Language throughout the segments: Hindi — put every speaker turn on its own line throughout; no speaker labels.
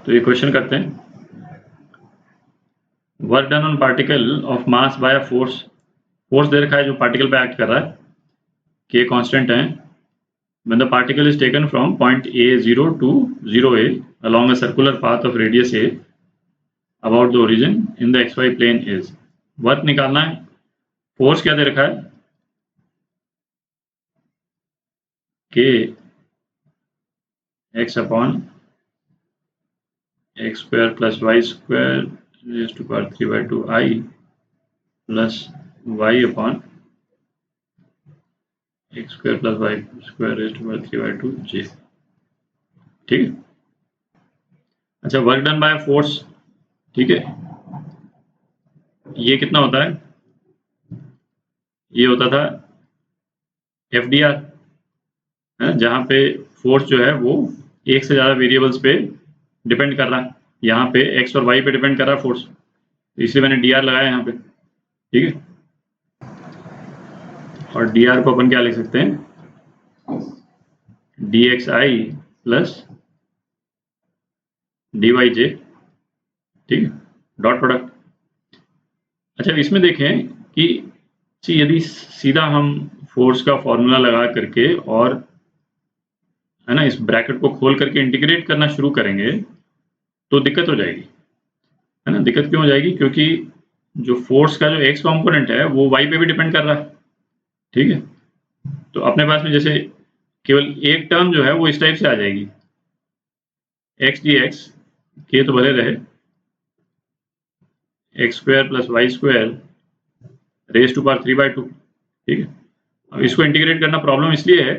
तो ये क्वेश्चन करते हैं। Work done on particle of mass by a force. Force दे रखा है जो पार्टिकल पे एक्ट कर रहा है, के कांस्टेंट है। When the particle is taken from point A0 to 0A along a circular path of radius A about the origin in the xy plane is, work निकालना है। फोर्स क्या दे रखा है, k x upon x square plus y square raise to power 3/2 I plus y upon x square plus y square raise to power 3/2 j। ठीक है। अच्छा, वर्क डन बाय फोर्स, ठीक है, ये कितना होता है, ये होता था FDR, जहाँ पे फोर्स जो है वो एक से ज़्यादा वेरिएबल्स पे डिपेंड कर रहा है। यहाँ पे x और y पे डिपेंड कर रहा है फोर्स, इसलिए मैंने dr लगाया यहाँ पे। ठीक है, और dr को अपन क्या लिख सकते हैं, dxi प्लस dyj। ठीक है, डॉट प्रोडक्ट। अच्छा, इसमें देखें कि यदि सीधा हम फोर्स का फॉर्मूला लगा करके और है ना इस ब्रैकेट को खोल करके इंटीग्रेट करना शुरू करेंगे तो दिक्कत हो जाएगी, है ना। दिक्कत क्यों हो जाएगी, क्योंकि जो फोर्स का जो x कंपोनेंट है वो y पे भी डिपेंड कर रहा है। ठीक है, तो अपने पास में जैसे केवल एक टर्म जो है वो इस टाइप से आ जाएगी, x dx, के तो भले रहे, x square plus y square raise to power 3/2। ठीक है, अब इसको इंटीग्रेट करना प्रॉब्लम इसलिए है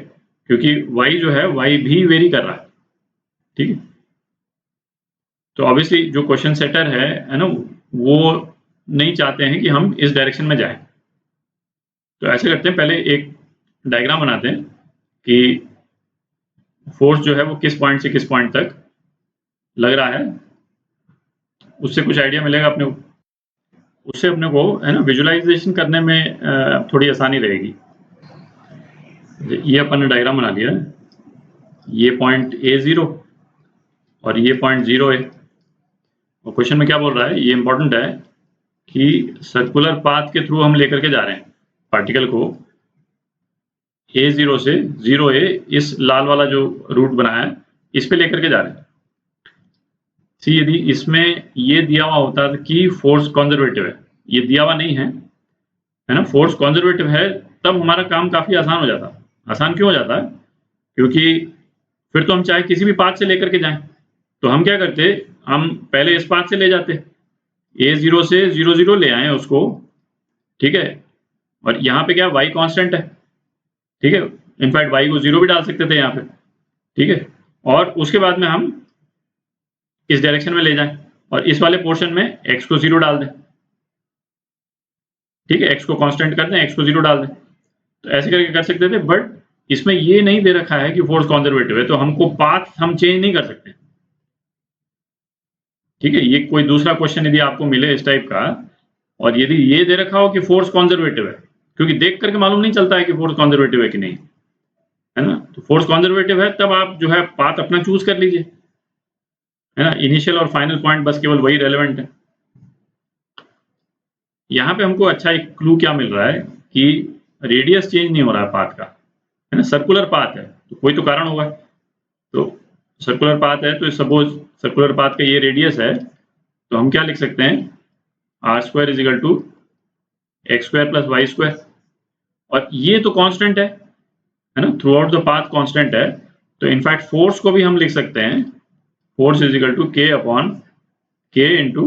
क्योंकि y जो है y भी वेरी कर रहा है। ठीक है, तो ऑब्वियसली जो क्वेश्चन सेटर है ना, वो नहीं चाहते हैं कि हम इस डायरेक्शन में जाएं। तो ऐसे करते हैं, पहले एक डायग्राम बनाते हैं कि फोर्स जो है वो किस पॉइंट से किस पॉइंट तक लग रहा है, उससे कुछ आइडिया मिलेगा अपने को, उससे अपने को है ना विजुअलाइजेशन करने में थोड़ी आसानी रहेगी। ये अपन ने डायग्राम बना लिया, ये पॉइंट A0 और ये पॉइंट 0 है। और क्वेश्चन में क्या बोल रहा है, ये इंपॉर्टेंट है कि सर्कुलर पाथ के थ्रू हम लेकर के जा रहे हैं पार्टिकल को, A0 से 0A, इस लाल वाला जो रूट बना है इस पे लेकर के जा रहे हैं। यदि इसमें ये दिया हुआ होता कि फोर्स कंजर्वेटिव है, ये दिया हुआ नहीं है, है ना, फोर्स कंजर्वेटिव है, तब हमारा काम काफी आसान हो जाता। आसान क्यों हो जाता है, क्योंकि फिर तो हम चाहे किसी भी पाथ से लेकर के जाएं, तो हम क्या करते, हम पहले इस पाथ से ले जाते, A0 से 0 0 ले आए उसको। ठीक है, और यहाँ पे क्या y कांस्टेंट है। ठीक है, इनफैक्ट y को 0 भी डाल सकते थे यहाँ पे। ठीक है, और उसके बाद में हम इस डायरेक्शन में ले जाएं और इस वाले पोर्शन में x को 0 डाल दें। ठीक है, x को कांस्टेंट कर दें, x को 0 डाल दें, तो ऐसे करके कर सकते थे। बट इसमें ये नहीं दे रखा है कि फोर्स कंजर्वेटिव है, तो हमको पाथ हम चेंज नहीं कर सकते। ठीक है, ये कोई दूसरा क्वेश्चन यदि आपको मिले इस टाइप का, और यदि ये दे रखा हो कि फोर्स कंजर्वेटिव है, क्योंकि देख करके मालूम नहीं चलता है कि फोर्स कंजर्वेटिव है कि नहीं, है ना। तो फोर्स कंजर्वेटिव है तब आप जो है पाथ अपना चूज कर लीजिए, है ना। इनिशियल और फाइनल पॉइंट बस केवल वही रेलेवेंट है। यहाँ पे हमको अच्छा एक क्लू क्या मिल रहा है कि रेडियस चेंज नहीं हो रहा है पाथ का, है ना। सर्कुलर पाथ है तो कोई तो कारण होगा। तो सर्कुलर पाथ है तो सपोज सर्कुलर पाथ का ये रेडियस है, तो हम क्या लिख सकते हैं, r square is equal to x square plus y square, और ये तो कांस्टेंट है ना, throughout the path constant है। तो इनफैक्ट फोर्स को भी हम लिख सकते हैं, force is equal to k upon k into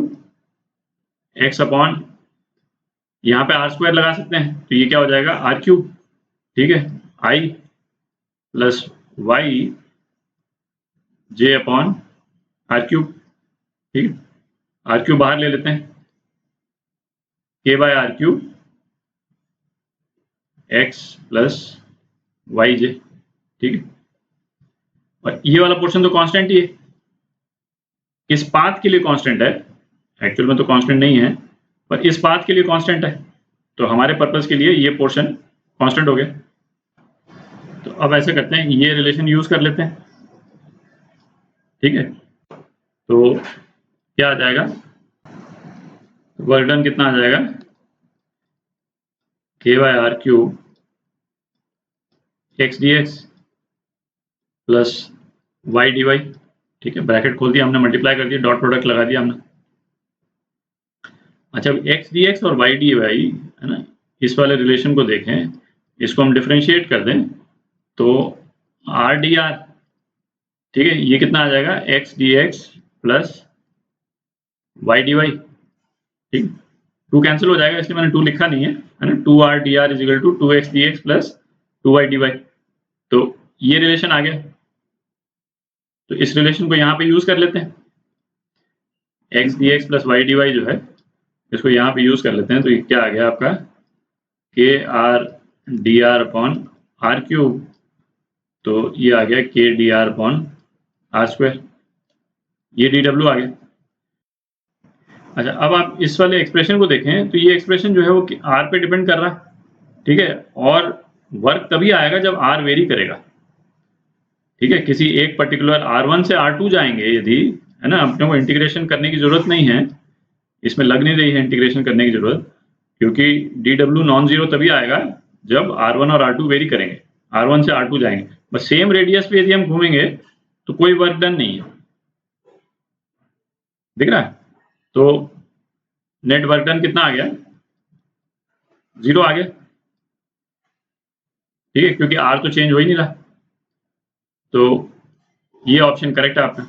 x upon, यहाँ पे आर स्क्वायर लगा सकते हैं, तो ये क्या हो जाएगा आर क्यूब। ठीक है, I plus Y J upon R cube. ठीक है, आर क्यूब बाहर ले लेते हैं, K by R cube X plus Y J. ठीक है, और ये वाला पोर्शन तो कांस्टेंट ही है, इस पाथ के लिए कांस्टेंट है, एक्चुअल में तो कांस्टेंट नहीं है, पर इस पाथ के लिए कांस्टेंट है, तो हमारे पर्पस के लिए ये पोर्शन कांस्टेंट हो गया। तो अब ऐसे करते हैं, ये रिलेशन यूज कर लेते हैं। ठीक है, तो क्या आ जाएगा, वर्क डन कितना आ जाएगा, k/r³ x dx plus y dy। ठीक है, ब्रैकेट खोल दिया हमने, मल्टीप्लाई कर दिया, डॉट प्रोडक्ट लगा दिया हमने। अच्छा, अब x dx और y dy है ना, इस वाले रिलेशन को देखें, इसको हम डिफरेंशिएट कर दें तो r dr, ठीक है, ये कितना आ जाएगा, x dx plus y dy। ठीक, 2 कैंसिल हो जाएगा, इसलिए मैंने 2 लिखा नहीं है ना, 2r dr is equal to 2x dx plus 2y dy। तो ये रिलेशन आ गया, तो इस रिलेशन को यहाँ पे यूज कर लेते हैं, x dx plus y dy जो है इसको यहाँ पे यूज कर लेते हैं। तो ये क्या आ गया आपका, kr dr अपॉन r³, तो ये आ गया k dr अपॉन r², ये dw आ गया। अच्छा, अब आप इस वाले एक्सप्रेशन को देखें तो ये एक्सप्रेशन जो है वो r पे डिपेंड कर रहा है, ठीक है, और वर्क तभी आएगा जब r वेरी करेगा। ठीक है, किसी एक पर्टिकुलर r1 से r2 जाएंगे यदि, है ना, अपने को इंटीग्रेशन करने की जरूरत नहीं है, इसमें लग नहीं रही है इंटीग्रेशन करने की जरूरत, क्योंकि dw नॉन जीरो तभी आएगा जब r1 और r2 वेरी करेंगे, r1 से r2 जाएंगे। बस सेम रेडियस पे यदि हम घूमेंगे तो कोई वर्क डन नहीं है, दिख रहा है। तो नेट वर्क डन कितना आ गया, 0 आ गया। ठीक है, क्योंकि r तो चेंज हो ही नहीं रहा। तो ये ऑप्शन करेक्ट है आपका।